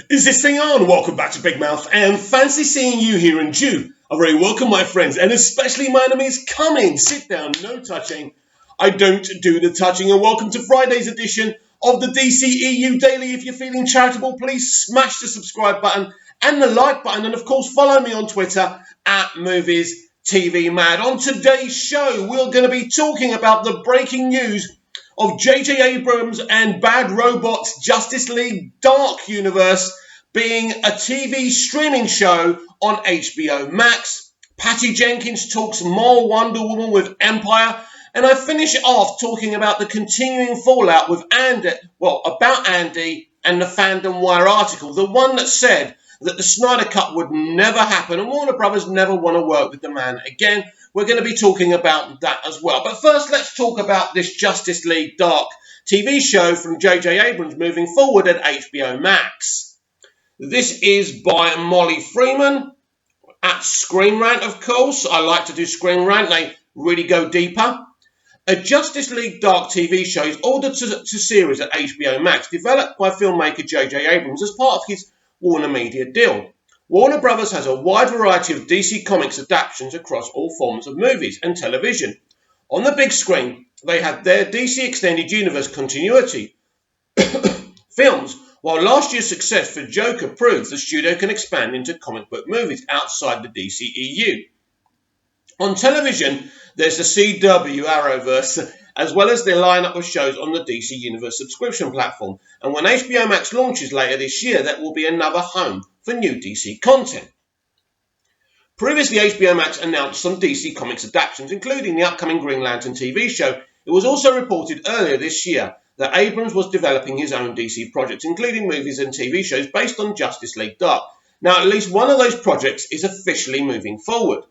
Is this thing on? Welcome back to Big Mouth, and fancy seeing you here in June. A very welcome, my friends, and especially my enemies. Come in, sit down, no touching. I don't do the touching, and welcome to Friday's edition of the dceu Daily. If you're feeling charitable, please smash the subscribe button and the like button, and of course follow me on Twitter at Movies TV Mad. On today's show, we're going to be talking about the breaking news of J.J. Abrams and Bad Robot's Justice League Dark Universe being a TV streaming show on HBO Max. Patty Jenkins talks more Wonder Woman with Empire. And I finish off talking about the continuing fallout with about Andy and the Fandom Wire article, the one that said that the Snyder Cut would never happen and Warner Brothers never want to work with the man again. We're going to be talking about that as well. But first, let's talk about this Justice League Dark TV show from J.J. Abrams moving forward at HBO Max. This is by Molly Freeman at Screen Rant, of course. I like to do Screen Rant. They really go deeper. A Justice League Dark TV show is ordered to series at HBO Max, developed by filmmaker J.J. Abrams as part of his Warner Media deal. Warner Brothers has a wide variety of DC Comics adaptations across all forms of movies and television. On the big screen, they have their DC Extended Universe continuity films, while last year's success for Joker proves the studio can expand into comic book movies outside the DCEU. On television, there's the CW Arrowverse, as well as the lineup of shows on the DC Universe subscription platform. And when HBO Max launches later this year, that will be another home for new DC content. Previously, HBO Max announced some DC Comics adaptations, including the upcoming Green Lantern TV show. It was also reported earlier this year that Abrams was developing his own DC projects, including movies and TV shows based on Justice League Dark. Now, at least one of those projects is officially moving forward.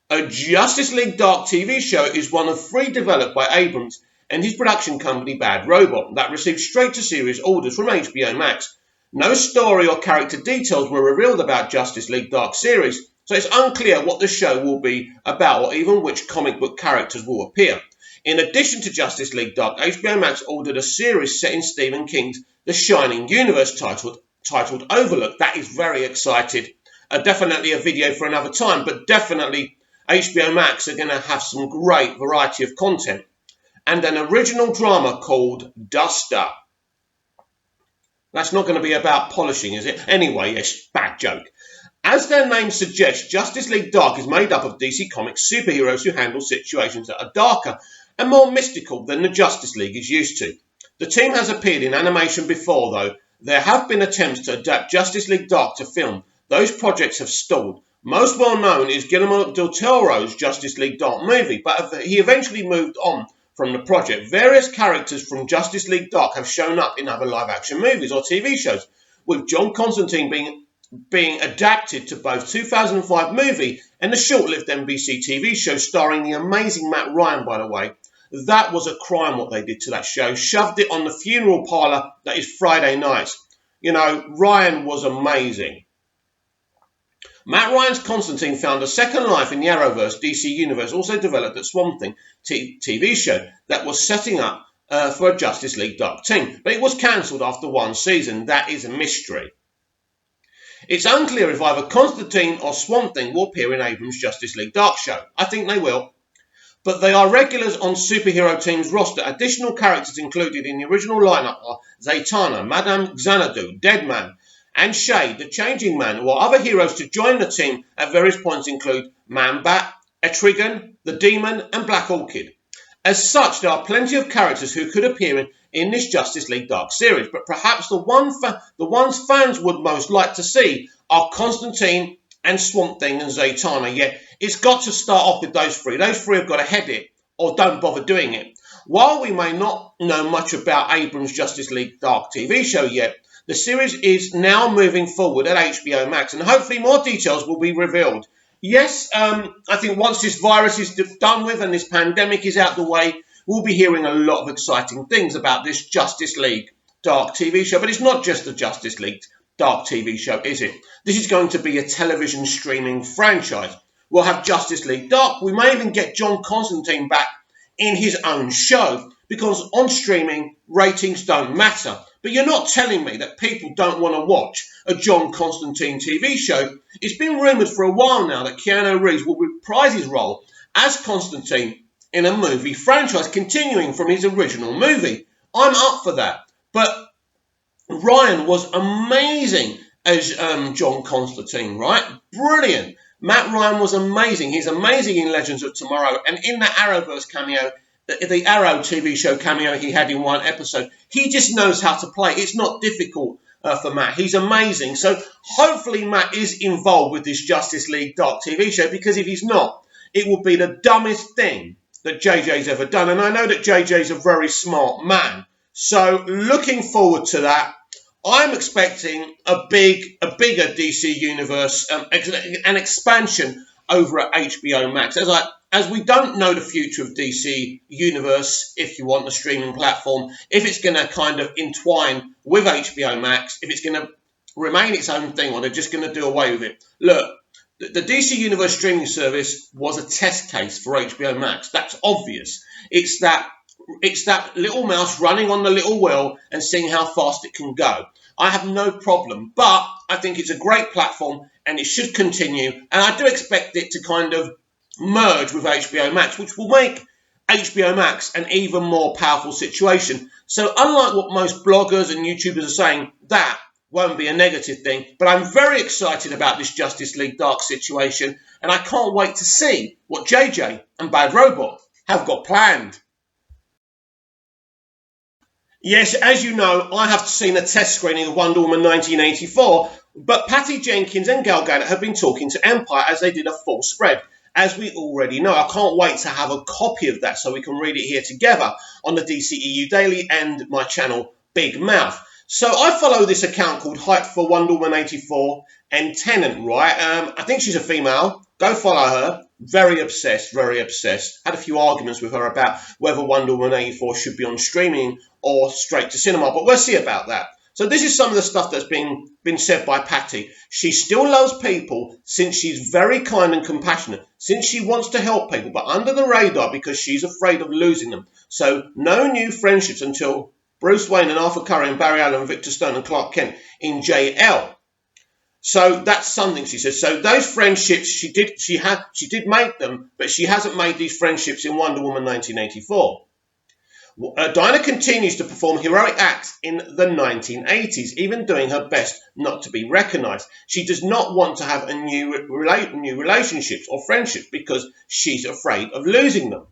A Justice League Dark TV show is one of three developed by Abrams and his production company Bad Robot that received straight-to-series orders from HBO Max. No story or character details were revealed about Justice League Dark series, so it's unclear what the show will be about or even which comic book characters will appear. In addition to Justice League Dark, HBO Max ordered a series set in Stephen King's The Shining Universe titled Overlook. That is very excited. Definitely a video for another time, but definitely HBO Max are going to have some great variety of content. And an original drama called Duster. That's not going to be about polishing, is it? Anyway, yes, bad joke. As their name suggests, Justice League Dark is made up of DC Comics superheroes who handle situations that are darker and more mystical than the Justice League is used to. The team has appeared in animation before, though. There have been attempts to adapt Justice League Dark to film. Those projects have stalled. Most well known is Guillermo del Toro's Justice League Dark movie, but he eventually moved on from the project. Various characters from Justice League Dark have shown up in other live-action movies or TV shows, with John Constantine being adapted to both 2005 movie and the short-lived NBC TV show starring the amazing Matt Ryan, by the way. That was a crime what they did to that show. Shoved it on the funeral parlour that is Friday nights. You know, Ryan was amazing. Matt Ryan's Constantine found a second life in the Arrowverse DC Universe, also developed at Swamp Thing TV show that was setting up for a Justice League Dark team, but it was cancelled after one season. That is a mystery. It's unclear if either Constantine or Swamp Thing will appear in Abrams' Justice League Dark show. I think they will. But they are regulars on superhero team's roster. Additional characters included in the original lineup are Zatanna, Madame Xanadu, Deadman, and Shade, the Changing Man, while other heroes to join the team at various points include Man-Bat, Etrigan, the Demon, and Black Orchid. As such, there are plenty of characters who could appear in this Justice League Dark series, but perhaps the ones fans would most like to see are Constantine and Swamp Thing and Zatanna. Yeah, it's got to start off with those three. Those three have got to head it, or don't bother doing it. While we may not know much about Abrams' Justice League Dark TV show yet, the series is now moving forward at HBO Max, and hopefully more details will be revealed. Yes, I think once this virus is done with and this pandemic is out the way, we'll be hearing a lot of exciting things about this Justice League Dark TV show. But it's not just a Justice League Dark TV show, is it? This is going to be a television streaming franchise. We'll have Justice League Dark. We may even get John Constantine back in his own show. because on streaming, ratings don't matter. But you're not telling me that people don't want to watch a John Constantine TV show. It's been rumoured for a while now that Keanu Reeves will reprise his role as Constantine in a movie franchise, continuing from his original movie. I'm up for that. But Ryan was amazing as John Constantine, right? Brilliant. Matt Ryan was amazing. He's amazing in Legends of Tomorrow. And in the Arrowverse cameo, the Arrow TV show cameo he had in one episode, he just knows how to play. It's not difficult for Matt. He's amazing. So hopefully Matt is involved with this Justice League Dark TV show, because if he's not, it will be the dumbest thing that JJ's ever done. And I know that JJ's a very smart man. So looking forward to that. I'm expecting a bigger DC universe, an expansion over at HBO Max. As we don't know the future of DC universe, if you want the streaming platform, if it's going to kind of entwine with HBO Max, if it's going to remain its own thing, or they're just going to do away with it. Look, the DC Universe streaming service was a test case for HBO Max. That's obvious. It's that little mouse running on the little wheel and seeing how fast it can go. I have no problem, but I think it's a great platform and it should continue. And I do expect it to kind of merge with HBO Max, which will make HBO Max an even more powerful situation. So unlike what most bloggers and YouTubers are saying, that won't be a negative thing. But I'm very excited about this Justice League Dark situation, and I can't wait to see what JJ and Bad Robot have got planned. Yes, as you know, I have seen a test screening of Wonder Woman 1984, but Patty Jenkins and Gal Gadot have been talking to Empire as they did a full spread, as we already know. I can't wait to have a copy of that so we can read it here together on the DCEU Daily and my channel, Big Mouth. So I follow this account called Hype for Wonder Woman 84 and Tennant, right? I think she's a female. Go follow her. Very obsessed, very obsessed. Had a few arguments with her about whether Wonder Woman 84 should be on streaming or straight to cinema, but we'll see about that. So this is some of the stuff that's been said by Patty. She still loves people since she's very kind and compassionate, since she wants to help people, but under the radar because she's afraid of losing them. So no new friendships until Bruce Wayne and Arthur Curry and Barry Allen and Victor Stone and Clark Kent in JL. So that's something she says. So those friendships, she did make them, but she hasn't made these friendships in Wonder Woman 1984. Diana continues to perform heroic acts in the 1980s, even doing her best not to be recognised. She does not want to have new relationships or friendships because she's afraid of losing them.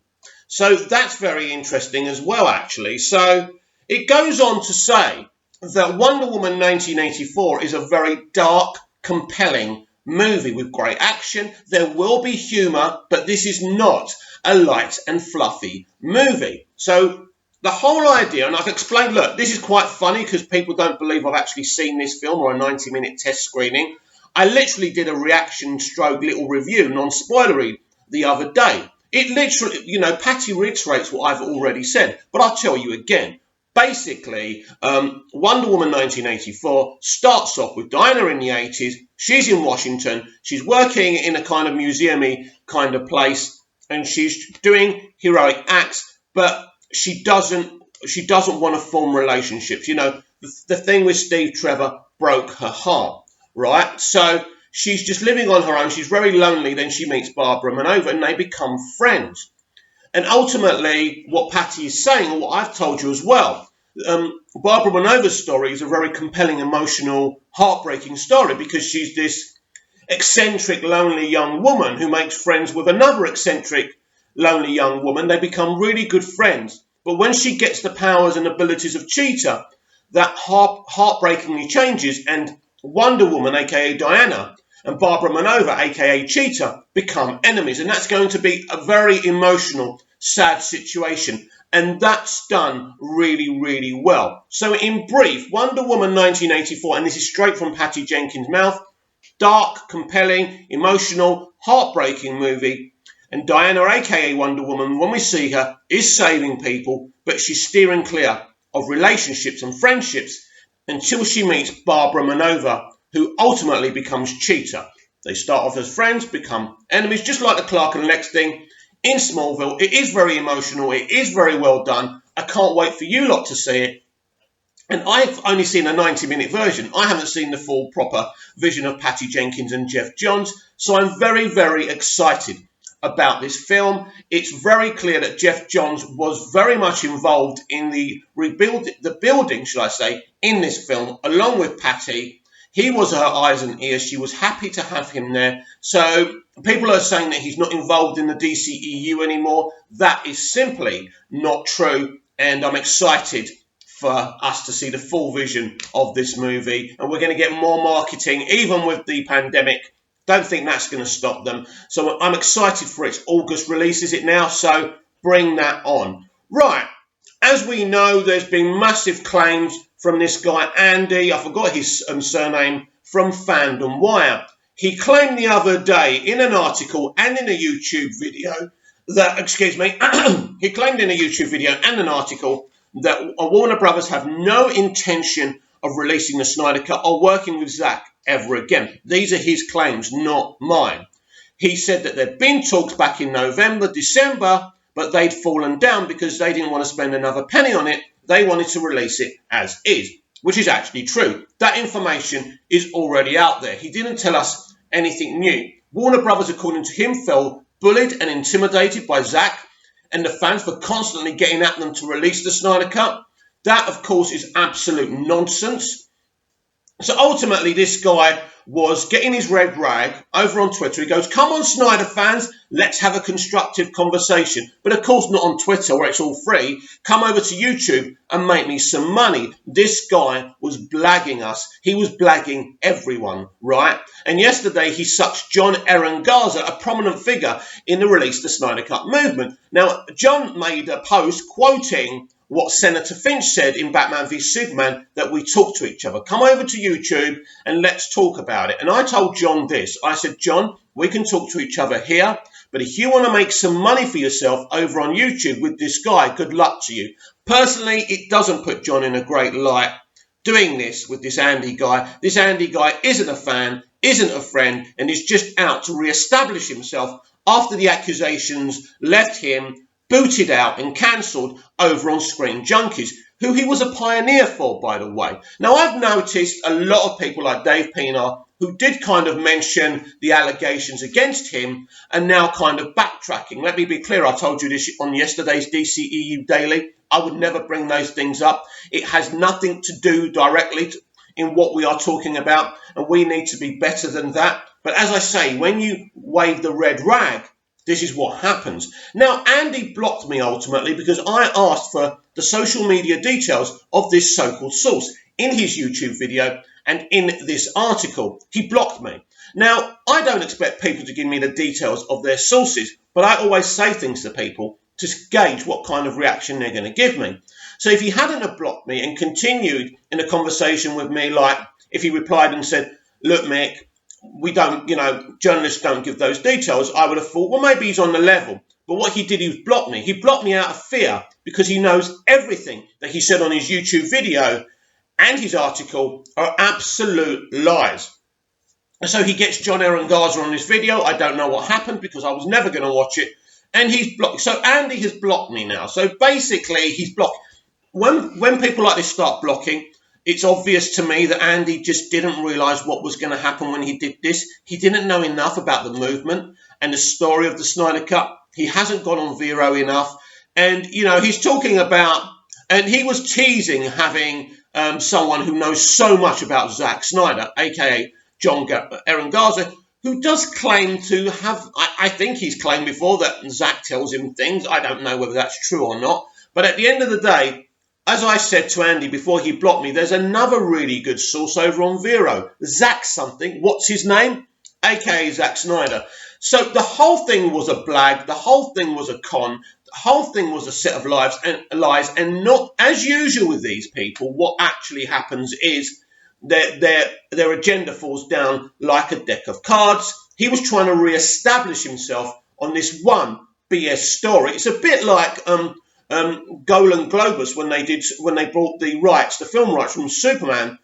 So that's very interesting as well, actually. So it goes on to say that Wonder Woman 1984 is a very dark, compelling movie with great action. There will be humour, but this is not a light and fluffy movie. So the whole idea, and I've explained, look, this is quite funny because people don't believe I've actually seen this film or a 90-minute test screening. I literally did a reaction stroke little review, non-spoilery, the other day. It literally, Patty reiterates what I've already said, but I'll tell you again. Basically, Wonder Woman 1984 starts off with Diana in the 80s. She's in Washington. She's working in a kind of museum-y kind of place, and she's doing heroic acts, but she doesn't want to form relationships. The thing with Steve Trevor broke her heart, right? So she's just living on her own. She's very lonely. Then she meets Barbara Manova, and they become friends. And ultimately, what Patty is saying, and what I've told you as well, Barbara Manova's story is a very compelling, emotional, heartbreaking story because she's this eccentric, lonely young woman who makes friends with another eccentric, lonely young woman. They become really good friends. But when she gets the powers and abilities of Cheetah, that heartbreakingly changes, and Wonder Woman, a.k.a. Diana, and Barbara Manova, a.k.a. Cheetah, become enemies. And that's going to be a very emotional, sad situation. And that's done really, really well. So in brief, Wonder Woman 1984, and this is straight from Patty Jenkins' mouth, dark, compelling, emotional, heartbreaking movie. And Diana, a.k.a. Wonder Woman, when we see her, is saving people, but she's steering clear of relationships and friendships until she meets Barbara Manova, who ultimately becomes Cheetah. They start off as friends, become enemies, just like the Clark and Lex thing in Smallville. It is very emotional. It is very well done. I can't wait for you lot to see it. And I've only seen a 90-minute version. I haven't seen the full proper vision of Patty Jenkins and Jeff Johns. So I'm very, very excited about this film. It's very clear that Jeff Johns was very much involved in the building, should I say, in this film, along with Patty. He was her eyes and ears. She was happy to have him there. So people are saying that he's not involved in the DCEU anymore. That is simply not true. And I'm excited for us to see the full vision of this movie. And we're going to get more marketing, even with the pandemic. Don't think that's going to stop them. So I'm excited for its August release. Is it now? So bring that on. Right. As we know, there's been massive claims from this guy, Andy, I forgot his surname, from Fandom Wire. He claimed the other day in an article and in a YouTube video that, he claimed in a YouTube video and an article that Warner Brothers have no intention of releasing the Snyder Cut or working with Zack ever again. These are his claims, not mine. He said that there'd been talks back in November, December, but they'd fallen down because they didn't want to spend another penny on it. They wanted to release it as is, which is actually true. That information is already out there. He didn't tell us anything new. Warner Brothers, according to him, felt bullied and intimidated by Zack and the fans for constantly getting at them to release the Snyder Cut. That, of course, is absolute nonsense. So ultimately, this guy was getting his red rag over on Twitter. He goes, "Come on, Snyder fans, let's have a constructive conversation." But of course, not on Twitter where it's all free. Come over to YouTube and make me some money. This guy was blagging us. He was blagging everyone, right? And yesterday, he sucked John Aaron Garza, a prominent figure in the Release the Snyder Cut movement. Now, John made a post quoting what Senator Finch said in Batman v Superman, that we talk to each other. Come over to YouTube and let's talk about it. And I told John this. I said, John, we can talk to each other here, but if you want to make some money for yourself over on YouTube with this guy, good luck to you. Personally, it doesn't put John in a great light doing this with this Andy guy. This Andy guy isn't a fan, isn't a friend, and is just out to re-establish himself after the accusations left him booted out and cancelled over on Screen Junkies, who he was a pioneer for, by the way. Now, I've noticed a lot of people like Dave Pinar, who did kind of mention the allegations against him, and now kind of backtracking. Let me be clear, I told you this on yesterday's DCEU Daily. I would never bring those things up. It has nothing to do directly in what we are talking about, and we need to be better than that. But as I say, when you wave the red rag, this is what happens. Now, Andy blocked me ultimately because I asked for the social media details of this so-called source in his YouTube video and in this article. He blocked me. Now, I don't expect people to give me the details of their sources, but I always say things to people to gauge what kind of reaction they're going to give me. So if he hadn't have blocked me and continued in a conversation with me, like if he replied and said, "Look, Mick, we don't, journalists don't give those details," I would have thought, well, maybe he's on the level. But what he did, he blocked me. He blocked me out of fear because he knows everything that he said on his YouTube video and his article are absolute lies. And so he gets John Aaron Garza on this video. I don't know what happened because I was never going to watch it. And he's blocked. So Andy has blocked me now. So basically, he's blocked. When people like this start blocking, it's obvious to me that Andy just didn't realise what was going to happen when he did this. He didn't know enough about the movement and the story of the Snyder Cut. He hasn't gone on Vero enough. And, he's talking about, and he was teasing having someone who knows so much about Zack Snyder, a.k.a. John Aaron Garza, who does claim to have, I think he's claimed before that Zack tells him things. I don't know whether that's true or not. But at the end of the day, as I said to Andy before he blocked me, there's another really good source over on Vero. Zack something. What's his name? A.k.a. Zack Snyder. So the whole thing was a blag. The whole thing was a con. The whole thing was a set of lies. And not, as usual with these people, what actually happens is their agenda falls down like a deck of cards. He was trying to re-establish himself on this one BS story. It's a bit like Golan Globus when they brought the film rights from Superman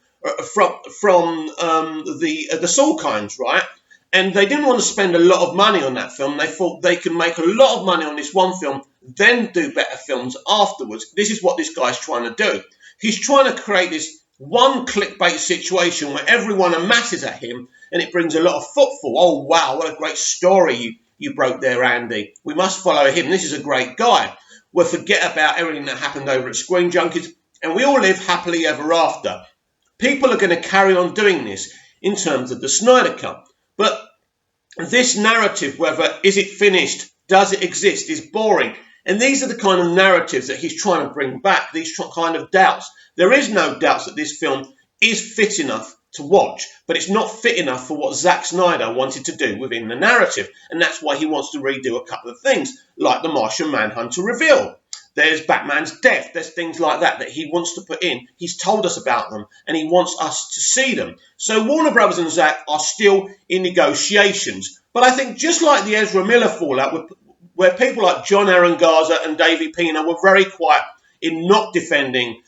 from the Salkinds, right? And they didn't want to spend a lot of money on that film. They thought they could make a lot of money on this one film then do better films afterwards. This is what this guy's trying to do. He's trying to create this one clickbait situation where everyone amasses at him and it brings a lot of footfall. Oh, wow, what a great story you broke there, Andy. We must follow him. This is a great guy. We'll forget about everything that happened over at Screen Junkies and we all live happily ever after. People are going to carry on doing this in terms of the Snyder Cut. But this narrative, whether is it finished, does it exist, is boring. And these are the kind of narratives that he's trying to bring back, these kind of doubts. There is no doubts that this film is fit enough to watch, but it's not fit enough for what Zack Snyder wanted to do within the narrative. And that's why he wants to redo a couple of things, like the Martian Manhunter reveal. There's Batman's death. There's things like that he wants to put in. He's told us about them, and he wants us to see them. So Warner Brothers and Zack are still in negotiations. But I think just like the Ezra Miller fallout, where people like John Aaron Garza and Davey Pina were very quiet in not defending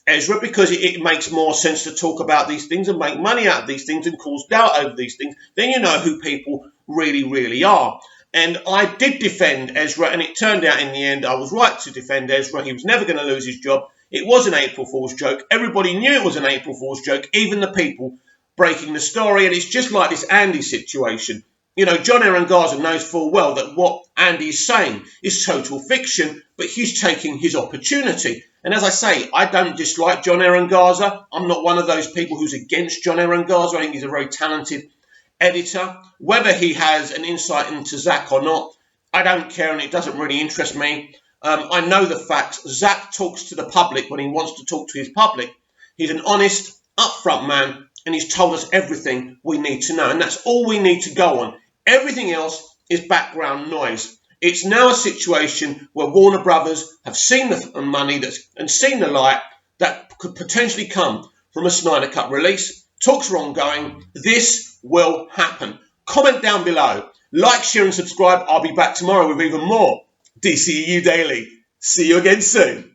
Ezra, because it makes more sense to talk about these things and make money out of these things and cause doubt over these things, then you know who people really, really are. And I did defend Ezra, and it turned out in the end I was right to defend Ezra. He was never going to lose his job. It was an April Fool's joke. Everybody knew it was an April Fool's joke, even the people breaking the story. And it's just like this Andy situation. You know, John Aaron Garza knows full well that what Andy's saying is total fiction, but he's taking his opportunity. And as I say, I don't dislike John Aaron Garza. I'm not one of those people who's against John Aaron Garza. I think he's a very talented editor. Whether he has an insight into Zack or not, I don't care, and it doesn't really interest me. I know the facts. Zack talks to the public when he wants to talk to his public. He's an honest, upfront man, and he's told us everything we need to know, and that's all we need to go on. Everything else is background noise. It's now a situation where Warner Brothers have seen the money and seen the light that could potentially come from a Snyder Cut release. Talks are ongoing. This will happen. Comment down below. Like, share and subscribe. I'll be back tomorrow with even more DCEU Daily. See you again soon.